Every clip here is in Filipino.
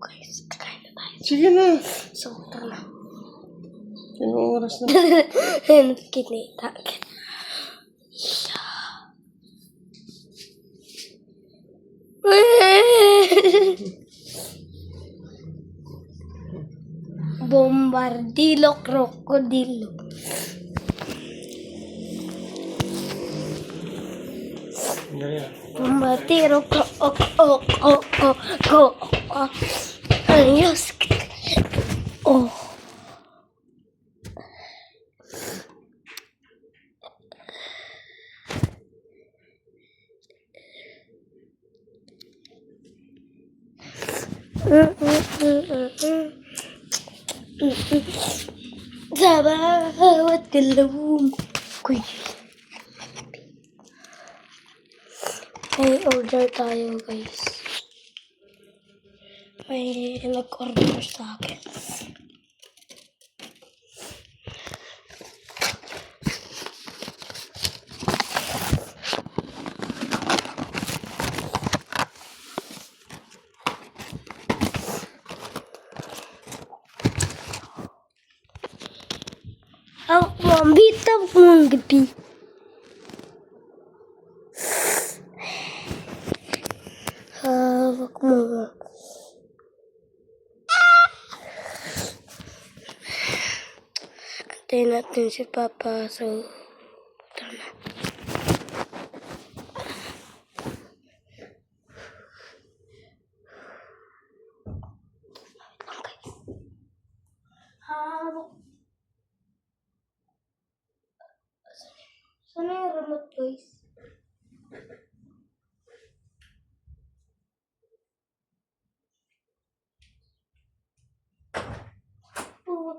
guys. Kakain na tayo. Sige na. So, tara na. Anong oras na? Kinita. Bombardilo krokodilo. Bombardiro Ayos. Oh. Sabawat galawang kuy. May order tayo guys. May nag-order sa akin. Ako mambitaw ko ng gabi. Hawak mo. Antayin natin si Papa. So, tara na. Hawak. Sana yung remote guys? Oh.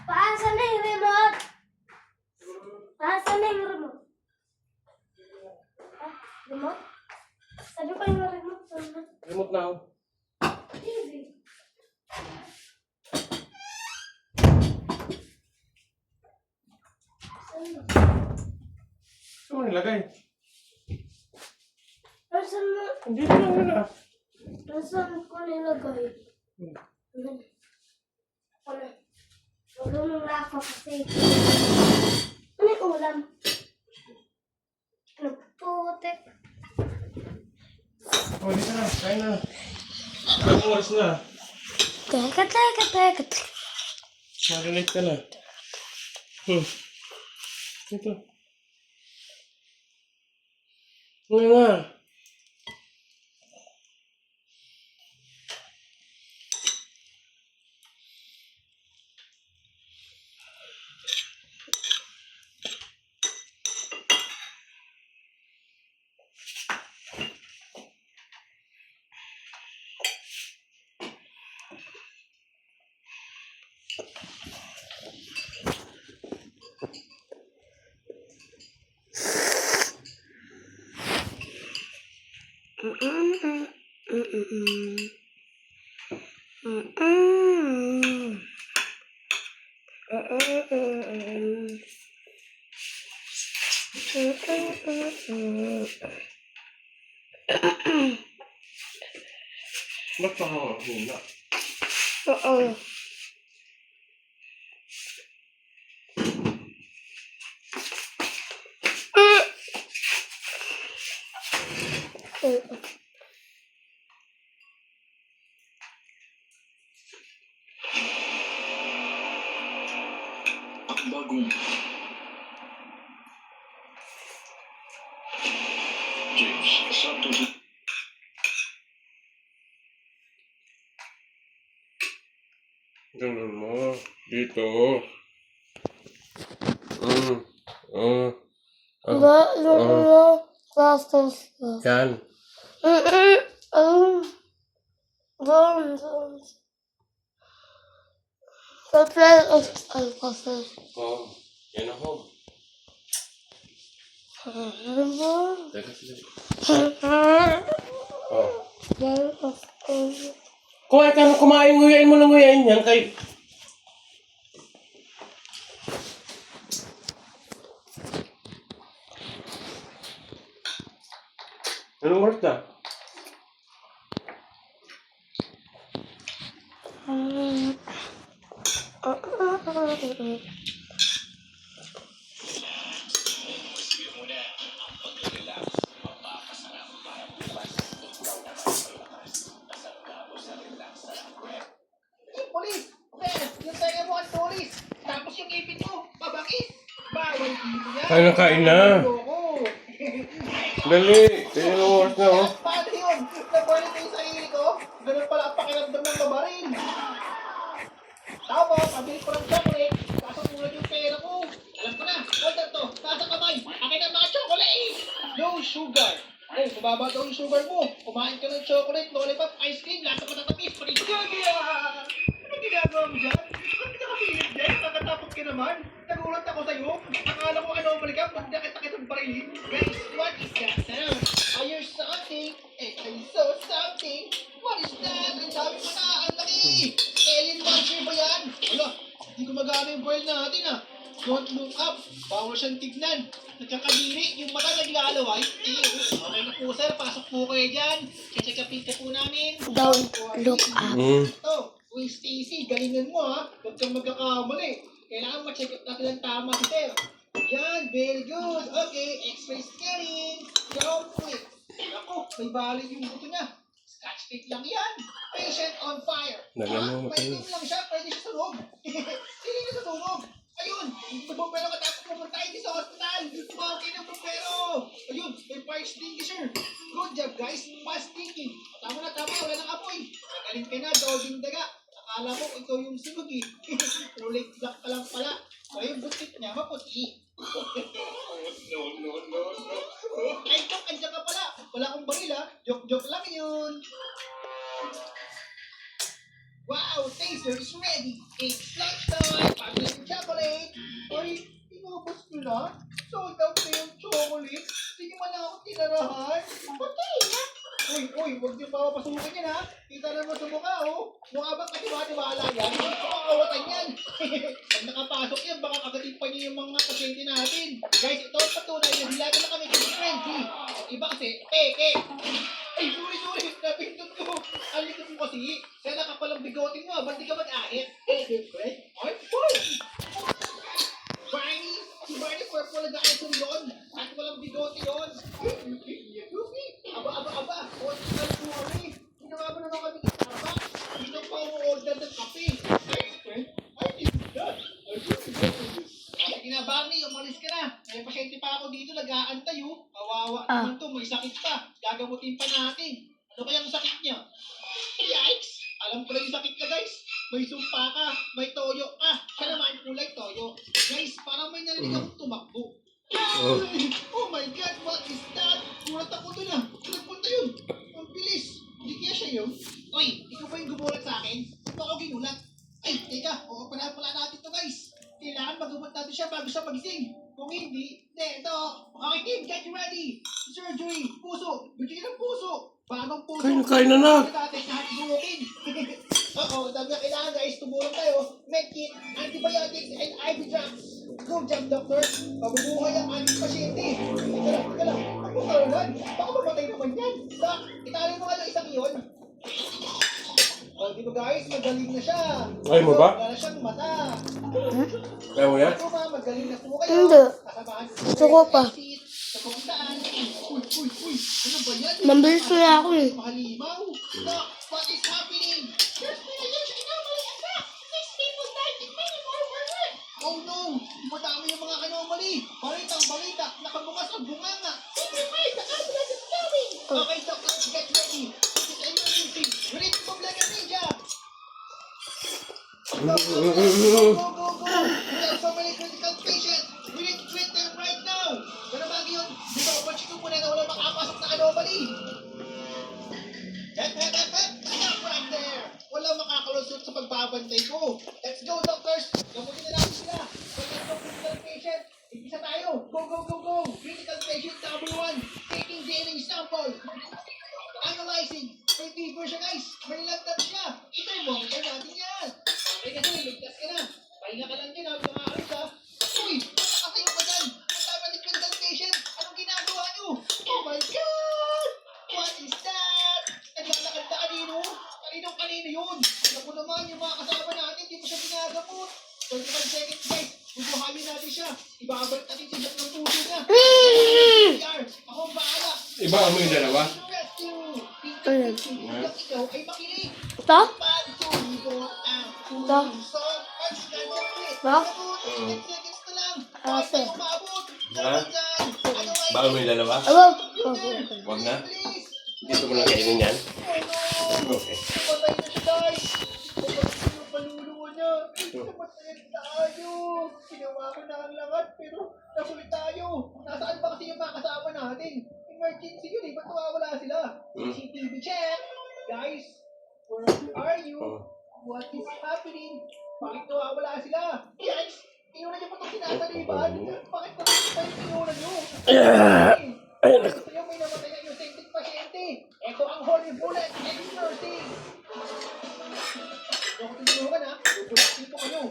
Paasa na yung remote? Paasa na yung remote? Ha? Remote? Sabi ko yung remote. Remote na ako. TV. Saan mo nilagay? Nasaan mo? Hindi na lang na. Nasaan ko nilagay? Ano? Marunong na ako kasi. Ano yung ulam? Nagputik. Oh, dito na. Kain na. Anong oras na? Teka. Marinig ka na. Ito. Ano nga? Ba't nakakahula? Oo. bagong James Santos. Ganun mo. Dito. Mm. Yan. Oh. Yan ako. Teka sila. Oh. Kumain ka na kumain. Nguyain mo na nguyain yan kay... Anong oras na? Police! Yung tayo mo ang tulis! Tapos yung ipin mo, mabakis! Bawal dito yan! Kain na kain na. Oo! Dali. Kaya anong oras na oh. Paano yun? Nabuhay ko yung sarili ko? Ganun pala ang pakiramdam ng babaril! Tapos, pabili ko ng chocolate, kaso tulad yung pera ko. Alam ko na, order to, nasa kamay, akin ang mga chocolate! No sugar! Oh, bumaba daw yung sugar mo. Kumain ka ng chocolate, lollipop, ice cream, lahat ng matatamis, pati sugar! Ano ginagawa mo dyan? Ba't ka nakapilit dyan? Nakatapot ka naman. Nagulat ako sa'yo. Akala ko ano balik ka, ba't nakita kitang barilin? Guys, what is that sound? I hear something, and I saw something. What is that? Ang dami mo na, ang laki! Alien monster ba yan? Wala, hindi gumagana yung boil natin ah. Don't look up. Bawal siyang tignan. Nagkakadiri. Yung mata naglalaway. Okay na po sir. Pasok po kayo dyan. Check-upin ka po namin. Don't look up. Ito. Uy, Stacy. Galingan mo ha. Huwag kang magkakamali. Kailangan ma-check up natin ang tama si sir. Yan. Very good. Okay. X-ray scanning. Ground quick. Ako. May balik yung buto niya. Scotch tape lang yan. Patient on fire. Nagano mo Pwede lang siya. Pwede siya sunog. Sino na sunog? Ayun! Yung bumpero katapos pumunta tayo sa hospital! Okay ng bumpero! Ayun! May fire extinguisher! Good job guys! Fast thinking! Tama na tama! Wala nang apoy! Magaling ka na! Doding daga! Akala ko ikaw yung sinog eh! Kulay black ka lang pala! Kaya yung butit niya maputi! No! Ay Dok! Andiyan ka pala! Wala akong baril ha! Joke lang yun! Wow, taster is ready. It's lunchtime. Pagod yung chocolate. Ay, inubos ko na. Sold out na yung chocolate. Hindi man na ako tinarahan. Patay na. Uy, huwag niyo pa papasukin yan ha. Kita naman sa mukha oh. Mukha bang katiwa-tiwala yan? Pakakawatan yan. Pag nakapasok yan, baka kagatin pa niyo yung mga pasyente natin. Guys, ito ang patunay na hilaga na kami kay friendly. Iba kasi, ay, sorry. Napindot ko. Ang likod mo kasi. Kaya nakapalang bigotin mo. Ba't di ka mag-ahit? Different. Ay, boy! Barney! Si Barney purple na dahil doon. At walang bigote yun. Goofy! Aba. Original story. Ginawa mo naman kami ng Starbucks. Dito pa ako order ng kape. Ay, different. Sige na, Barney. Umalis ka na. May pasyente pa ako dito. Nag-aantay, oh. Kawawa naman to. May sakit pa. Gagamutin pa natin. Ano kaya ang sakit niya? Yikes! Alam ko lang yung sakit ka, guys. May sumpa ka. May toyo ka. Siya naman kulay toyo. Guys, parang may narinig akong tumakbo. Oh my God! What is that? Gulat ako dun ah. Nagpunta yun. Ang bilis. Hindi kaya siya yun. Oy, ikaw ba yung gumulat sa akin? Ito ako ginulat. Ay, teka. Oo, pala natin to guys. Kailangan magumot natin siya bago siya magising. Kung hindi, ito. Okay, team, get you ready. Surgery, puso. Bigyan ng puso. Bagong puso. Kain na na. Natin lahat isukin. Oo, dami na kailangan guys. Tumulong tayo. Medkit, antibiotics, and IV drugs. Good job, doctor. Pabubuhay ang ating pasyente. Teka lang. Ako karoon. Baka mamatay naman yan. Doc, itali mo nga yung isang iyon. O, di ba guys? Magaling na siya. Ay mo ba? Wala na siyang mata. Kaya mo yan? Ito ba? Magaling na po kayo. Hindi. Kasamahan ko Gusto ko pa. Sa kung saan. Uy. Ano ba yan? Mabilis na ako eh. Mahalimaw. Doc, what is happening? There's been a huge anomaly at back. These people died in many more were hurt. Oh no! Madami yung mga anomaly! Balitang-balita! Nakabukas ang bunganga! Simplify the ambulance coming! Okay, doctors, get ready! This is emergency! We need to comply the media! Go, go, go! We have so many critical patients! We need to treat them right now! Pero bago yun, dito ko check ko muna na wala makapasok na anomaly! Hep! Stop right there! Wala makakalusot sa pagbabantay ko! Let's go, doctors! Gamutin na natin sila! Wala na critical patient! Isa tayo! Go! Critical patient number 1! Taking DNA sample! Analyzing! May fever siya, guys! May lagnat siya! I-thermometer natin yan! Okay na doon, ligtas ka na! Pahinga ka lang dyan, ha? Makakalit, ha? Uy! Nakatayo ka dyan! Ang tama ni critical patient! Anong ginagawa nyo? Oh my God! What is that? Naglalakad na kanino? Kanino yun? Alam mo naman, yung mga kasama natin, di mo siya ginagamot. 25 seconds, guys. Bubuhayin natin siya. Ibabalik natin siya ng puso niya. Ako ang bahala. Iba mo yung dalawa? Rescue! Ayan. Hanggang ikaw ay makinig. Ito? Pagtuligo ang Ito? puso. Pag-scan Ba? 10 seconds na lang. Ah, Bakit sir. tayo umabot? Ha? Ano ay... Baka mo yung dalawa? Aba. Wag na. Please! Dito mo lang kainin yan. Oh no! Okay. Patay na siya, guys! Patay yung paluluwa niya! Napatayin tayo! Ginawa ko na ang lahat, pero nahuli tayo! Nasaan ba kasi yung mga kasama natin? Emergency yun eh, ba't nawawala sila? CCTV check! Guys, where are you? What is happening? Bakit nawawala sila? Guys, inunan niyo pa itong sinasaliban? Bakit naman tayo inunan niyo? Gusto niyo may namatay na yung safety pasyente. Ito ang Holy Bullet Nursing. Huwag ko tinulungan ha. Bubulatin ko kayo.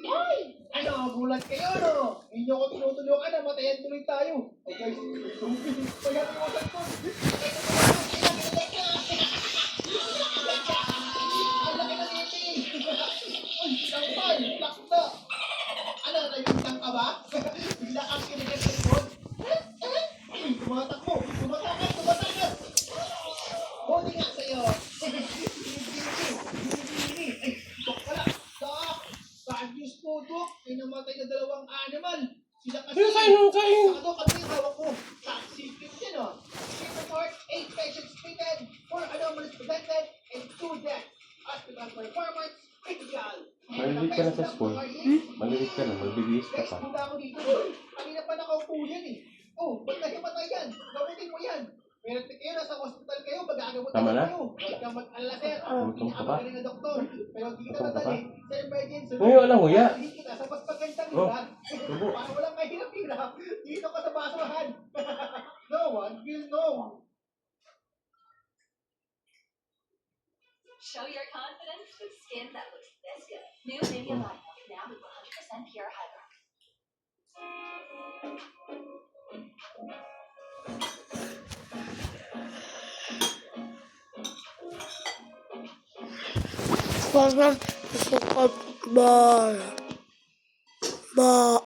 Ay! Ano, gulat kayo no? Hindi niyo ko tinutulungan. Namatayan tuloy tayo. Ay guys, kaya naman ko. Ang laki na dito eh. Uy, lampay, lakta. Ano, nayuntang ka ba? Bigla kang kinigat sa likod. Uy, tumatakbo. Tumatakas. Buti nga sa'yo. Ay, Dok pala. Dok. Bad news po, Dok. May namatay na 2 animal. Sila kasi... Kain. Saka, Dok, ano yung hawak ko? Top secret yan, oh. Chief report, 8 patients treated, 4 anomalies prevented, and 2 deaths. Hospital performance, critical. Malilit ka na sa school. Malilit ka na. Magbibihis ka Guys, pa. punta ako dito. Kanina pa nakaupo yan eh. Oh, ba't nahimatay yan? Gamutin mo yan. Meron kayo, nasa hospital kayo, magagamot Tama na? kayo. Huwag kang mag-alala, sir. Gutom ka ba? Pinakamagaling na doktor. Pero hindi kita Gutom ka ba? madali. Sa emergency. Ngayon, walang nguya. Hindi kita sa mas magandang Oh, lugar. tubo. Para walang kahirap-hirap. Dito ka sa basurahan. No one will know. Show your confidence with skin that looks this good. New Nivea Light now with 100% pure hyaluronic. Suka ba?